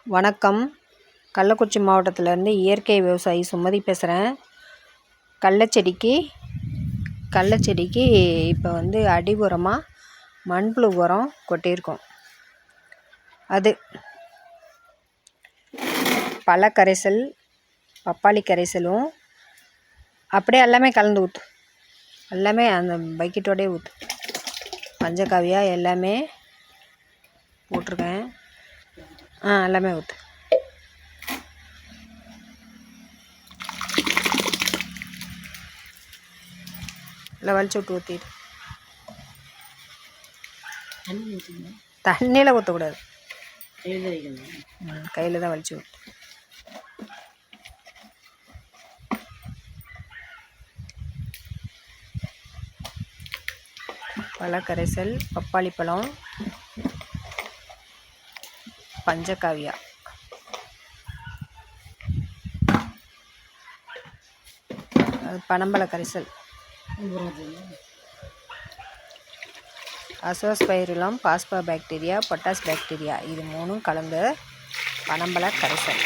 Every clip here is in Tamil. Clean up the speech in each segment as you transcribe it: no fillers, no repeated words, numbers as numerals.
வணக்கம். கள்ளக்குறிச்சி மாவட்டத்திலேருந்து இயற்கை விவசாயி சுமதி பேசுகிறேன். கடலச்செடிக்கு இப்போ அடி உரமாக மண்புழு உரம் கொட்டியிருக்கோம். அது பழக்கரைசல், பப்பாளி கரைசலும் அப்படியே எல்லாமே கலந்து ஊற்று. எல்லாமே அந்த பக்கெட்டோடய ஊற்று. பஞ்சகாவியா எல்லாமே போட்டிருக்கேன். எல்லாமே ஊற்று. இல்லை வலிச்சு விட்டு ஊற்றிடு. தண்ணியில் ஊற்றக்கூடாது, கையில் தான் வலிச்சு விட்டு. பழக்கரைசல், பப்பாளி பழம், பஞ்சகாவியா, பனம்பழ கரைசல், அசோஸ்பைரிலம், பாஸ்போபாக்டீரியா, பொட்டாஸ் பாக்டீரியா, இது மூணும் கலந்த பனம்பழ கரைசல்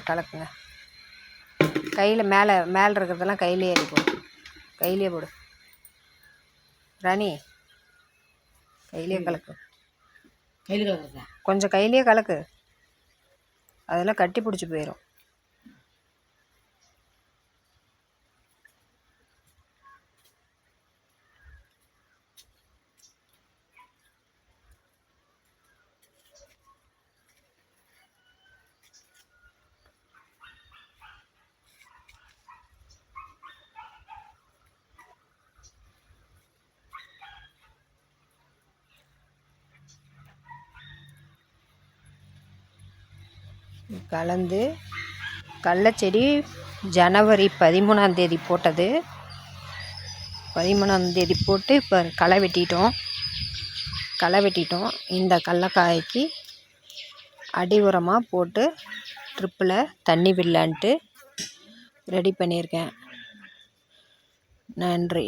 கலக்குங்க. கையில் மேலே இருக்கிறதெல்லாம் கையிலே போடு ராணி. கையிலே கலக்கு. கொஞ்சம் கையிலே கலக்கு, அதெல்லாம் கட்டி பிடிச்சி போயிடும். கலந்து கடலச்செடி ஜனவரி 13ஆம் போட்டது. 13ஆம் போட்டு இப்போ களை வெட்டிட்டோம். இந்த கடலக்காய்க்கு அடி உரமாக போட்டு ட்ரிப்பில் தண்ணி விடலான்ட்டு ரெடி பண்ணியிருக்கேன். நன்றி.